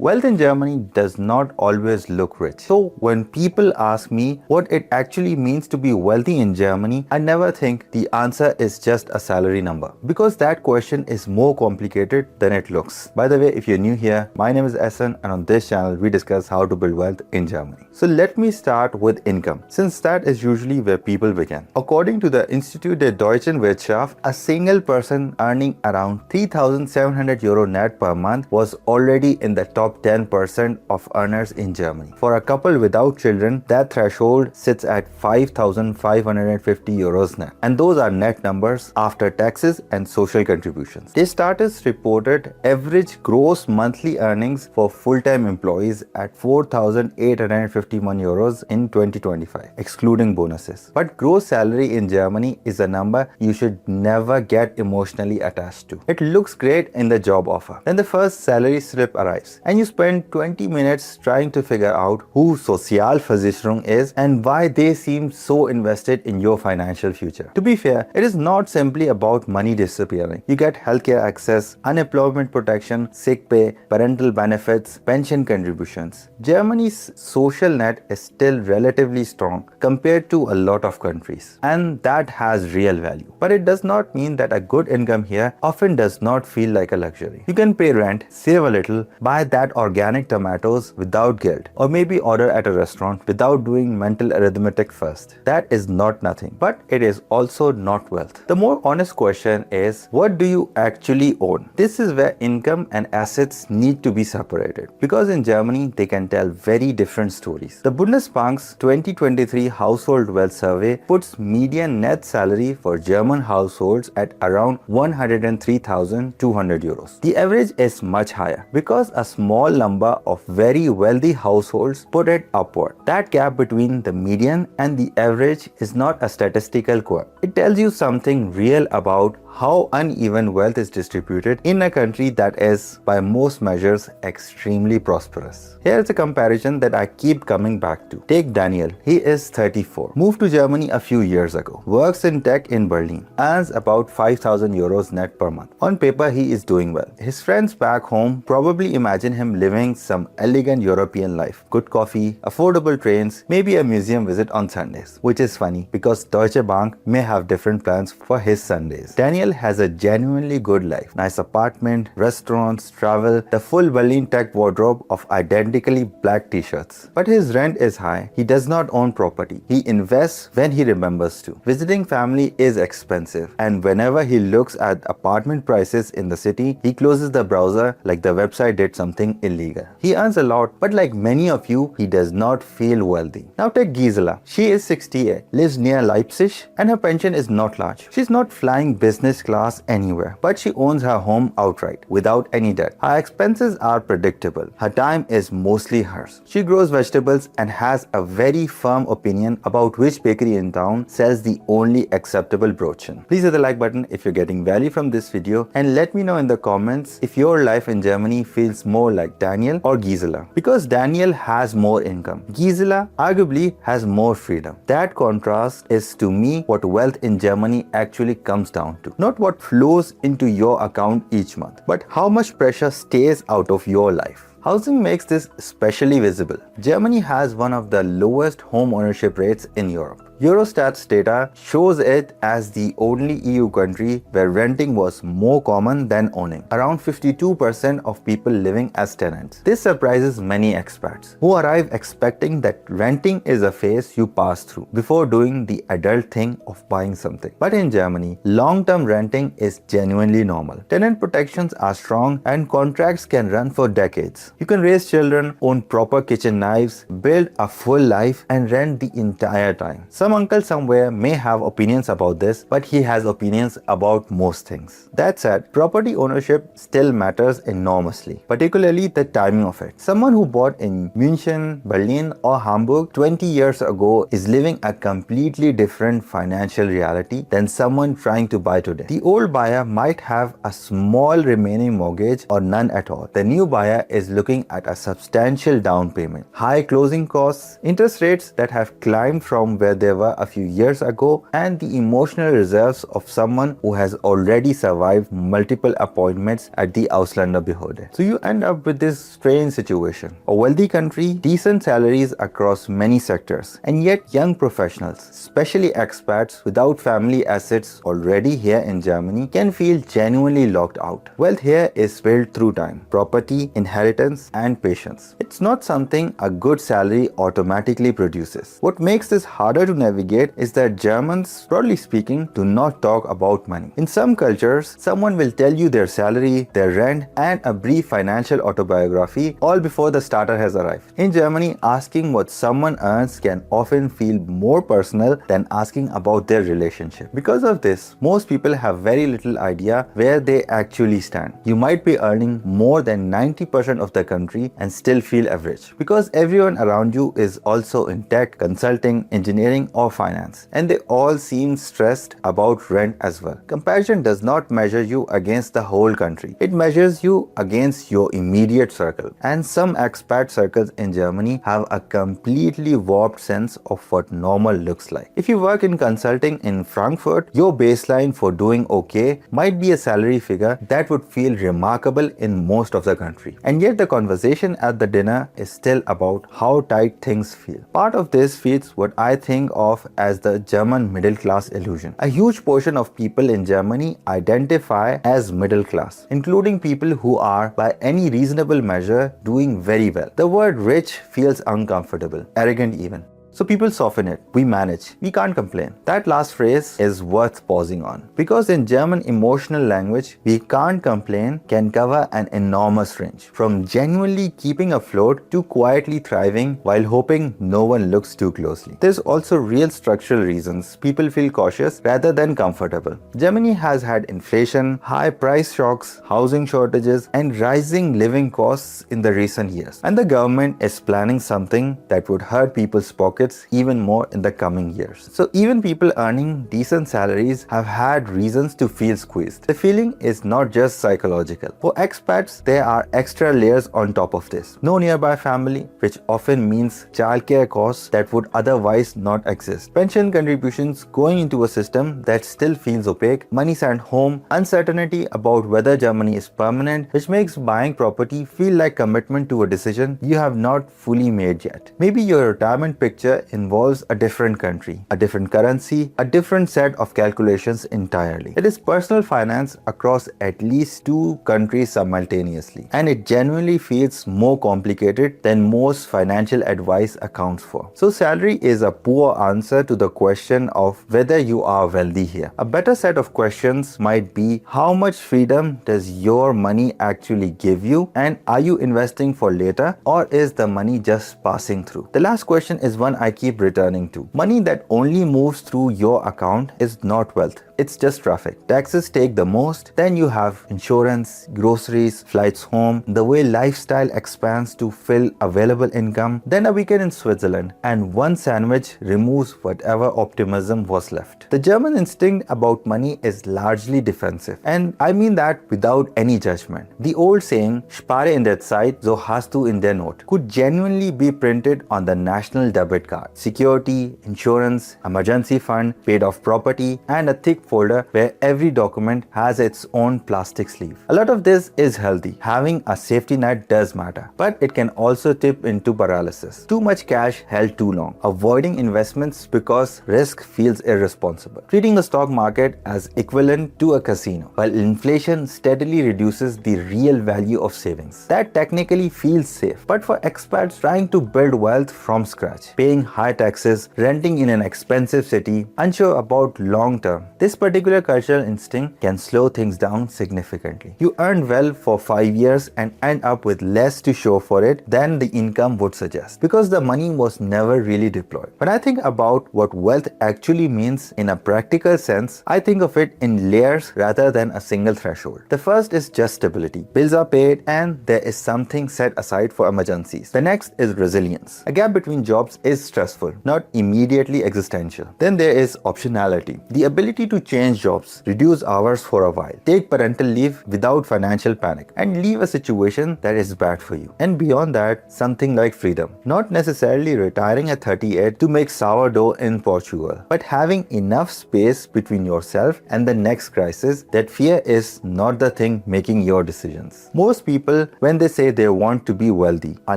Wealth in Germany does not always look rich. So when people ask me what it actually means to be wealthy in Germany, I never think the answer is just a salary number, because that question is more complicated than it looks. By the way, if you're new here, my name is Essen, and on this channel we discuss how to build wealth in Germany. So let me start with income, since that is usually where people begin. According to the Institut der Deutschen Wirtschaft, a single person earning around 3,700 euro net per month was already in the top 10% of earners in Germany. For a couple without children, that threshold sits at 5,550 euros net. And those are net numbers after taxes and social contributions. This status reported average gross monthly earnings for full-time employees at 4,851 euros in 2025, excluding bonuses. But gross salary in Germany is a number you should never get emotionally attached to. It looks great in the job offer. Then the first salary slip arrives, and you spend 20 minutes trying to figure out who Sozialversicherung is and why they seem so invested in your financial future. To be fair, it is not simply about money disappearing. You get healthcare access, unemployment protection, sick pay, parental benefits, pension contributions. Germany's social net is still relatively strong compared to a lot of countries, and that has real value. But it does not mean that a good income here often does not feel like a luxury. You can pay rent, save a little, buy that organic tomatoes without guilt, or maybe order at a restaurant without doing mental arithmetic first. That is not nothing, but it is also not wealth. The more honest question is, what do you actually own? This is where income and assets need to be separated, because in Germany they can tell very different stories. The Bundesbank's 2023 household wealth survey puts median net salary for German households at around 103,200 euros. The average is much higher because a small number of very wealthy households put it upward. That gap between the median and the average is not a statistical quirk. It tells you something real about how uneven wealth is distributed in a country that is, by most measures, extremely prosperous. Here's a comparison that I keep coming back to. Take Daniel. He is 34, moved to Germany a few years ago, works in tech in Berlin, earns about 5,000 euros net per month. On paper, he is doing well. His friends back home probably imagine him living some elegant European life. Good coffee, affordable trains, maybe a museum visit on Sundays. Which is funny because Deutsche Bank may have different plans for his Sundays. Daniel has a genuinely good life. Nice apartment, restaurants, travel, the full Berlin tech wardrobe of identically black t-shirts. But his rent is high. He does not own property. He invests when he remembers to. Visiting family is expensive, and whenever he looks at apartment prices in the city, he closes the browser like the website did something illegal. He earns a lot, but like many of you, he does not feel wealthy. Now take Gisela. She is 68, lives near Leipzig, and her pension is not large. She's not flying business class anywhere, but she owns her home outright without any debt. Her expenses are predictable. Her time is mostly hers. She grows vegetables and has a very firm opinion about which bakery in town sells the only acceptable Brötchen. Please hit the like button if you're getting value from this video, and let me know in the comments if your life in Germany feels more like Daniel or Gisela. Because Daniel has more income, Gisela arguably has more freedom. That contrast is, to me, what wealth in Germany actually comes down to. Not what flows into your account each month, but how much pressure stays out of your life. Housing makes this especially visible. Germany has one of the lowest home ownership rates in Europe. Eurostat's data shows it as the only EU country where renting was more common than owning, around 52% of people living as tenants. This surprises many expats, who arrive expecting that renting is a phase you pass through before doing the adult thing of buying something. But in Germany, long-term renting is genuinely normal. Tenant protections are strong and contracts can run for decades. You can raise children, own proper kitchen knives, build a full life, and rent the entire time. Some uncle somewhere may have opinions about this, but he has opinions about most things. That said, property ownership still matters enormously, particularly the timing of it. Someone who bought in München, Berlin, or Hamburg 20 years ago is living a completely different financial reality than someone trying to buy today. The old buyer might have a small remaining mortgage or none at all. The new buyer is looking at a substantial down payment, high closing costs, interest rates that have climbed from where they clever a few years ago and the emotional reserves of someone who has already survived multiple appointments at the Ausländerbehörde. So you end up with this strange situation. A wealthy country, decent salaries across many sectors, and yet young professionals, especially expats without family assets already here in Germany, can feel genuinely locked out. Wealth here is built through time, property, inheritance, and patience. It's not something a good salary automatically produces. What makes this harder to navigate is that Germans, broadly speaking, do not talk about money. In some cultures, someone will tell you their salary, their rent, and a brief financial autobiography all before the starter has arrived. In Germany, asking what someone earns can often feel more personal than asking about their relationship. Because of this, most people have very little idea where they actually stand. You might be earning more than 90% of the country and still feel average because everyone around you is also in tech, consulting, engineering, or finance, and they all seem stressed about rent as well. Comparison does not measure you against the whole country. It measures you against your immediate circle. And some expat circles in Germany have a completely warped sense of what normal looks like. If you work in consulting in Frankfurt, your baseline for doing okay might be a salary figure that would feel remarkable in most of the country. And yet the conversation at the dinner is still about how tight things feel. Part of this feeds what I think of as the German middle class illusion. A huge portion of people in Germany identify as middle class, including people who are, by any reasonable measure, doing very well. The word rich feels uncomfortable, arrogant even. So people soften it. We manage. We can't complain. That last phrase is worth pausing on. Because in German emotional language, we can't complain can cover an enormous range. From genuinely keeping afloat to quietly thriving while hoping no one looks too closely. There's also real structural reasons people feel cautious rather than comfortable. Germany has had inflation, high price shocks, housing shortages, and rising living costs in the recent years. And the government is planning something that would hurt people's pockets even more in the coming years. So even people earning decent salaries have had reasons to feel squeezed. The feeling is not just psychological. For expats, there are extra layers on top of this. No nearby family, which often means childcare costs that would otherwise not exist. Pension contributions going into a system that still feels opaque, money sent home, uncertainty about whether Germany is permanent, which makes buying property feel like commitment to a decision you have not fully made yet. Maybe your retirement picture involves a different country, a different currency, a different set of calculations entirely. It is personal finance across at least two countries simultaneously, and it genuinely feels more complicated than most financial advice accounts for. So salary is a poor answer to the question of whether you are wealthy here. A better set of questions might be how much freedom does your money actually give you, and are you investing for later, or is the money just passing through? The last question is one I keep returning to. Money that only moves through your account is not wealth. It's just traffic. Taxes take the most, then you have insurance, groceries, flights home, the way lifestyle expands to fill available income, then a weekend in Switzerland, and one sandwich removes whatever optimism was left. The German instinct about money is largely defensive, and I mean that without any judgment. The old saying, Spare in der Zeit, so hast du in der Not, could genuinely be printed on the national debit card. Security, insurance, emergency fund, paid off property, and a thick folder where every document has its own plastic sleeve. A lot of this is healthy. Having a safety net does matter, but it can also tip into paralysis. Too much cash held too long. Avoiding investments because risk feels irresponsible. Treating the stock market as equivalent to a casino, while inflation steadily reduces the real value of savings. That technically feels safe, but for expats trying to build wealth from scratch, paying high taxes, renting in an expensive city, unsure about long term, this particular cultural instinct can slow things down significantly. You earn well for 5 years and end up with less to show for it than the income would suggest, because the money was never really deployed. When I think about what wealth actually means in a practical sense, I think of it in layers rather than a single threshold. The first is just stability. Bills are paid and there is something set aside for emergencies. The next is resilience. A gap between jobs is stressful, not immediately existential. Then there is optionality. The ability to change jobs, reduce hours for a while, take parental leave without financial panic, and leave a situation that is bad for you. And beyond that, something like freedom. Not necessarily retiring at 38 to make sourdough in Portugal, but having enough space between yourself and the next crisis that fear is not the thing making your decisions. Most people, when they say they want to be wealthy, are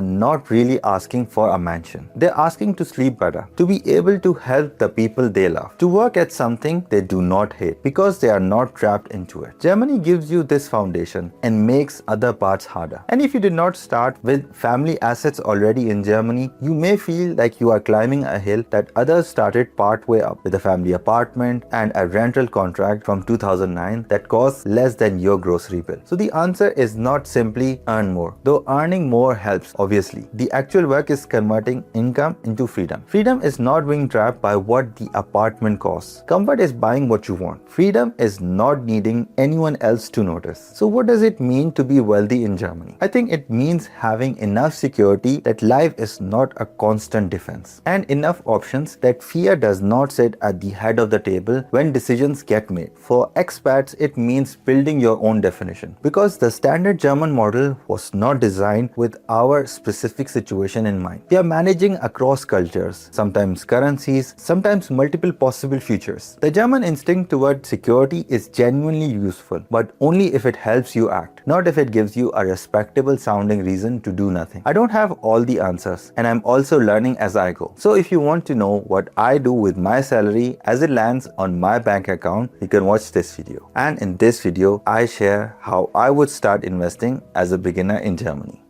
not really asking for a mansion. They're asking to sleep better, to be able to help the people they love, to work at something they do not hate because they are not trapped into it. Germany gives you this foundation and makes other parts harder. And if you did not start with family assets already in Germany, you may feel like you are climbing a hill that others started partway up, with a family apartment and a rental contract from 2009 that costs less than your grocery bill. So the answer is not simply earn more, though earning more helps obviously. The actual work is converting income into freedom. Freedom is not being trapped by what the apartment costs. Comfort is buying what you want. Freedom is not needing anyone else to notice. So what does it mean to be wealthy in Germany? I think it means having enough security that life is not a constant defense, and enough options that fear does not sit at the head of the table when decisions get made. For expats, it means building your own definition, because the standard German model was not designed with our specific situation in mind. We are managing across cultures, sometimes currencies, sometimes multiple possible futures. The German instinct toward security is genuinely useful, but only if it helps you act, not if it gives you a respectable sounding reason to do nothing. I don't have all the answers, and I'm also learning as I go. So if you want to know what I do with my salary as it lands on my bank account, you can watch this video. And in this video, I share how I would start investing as a beginner in Germany.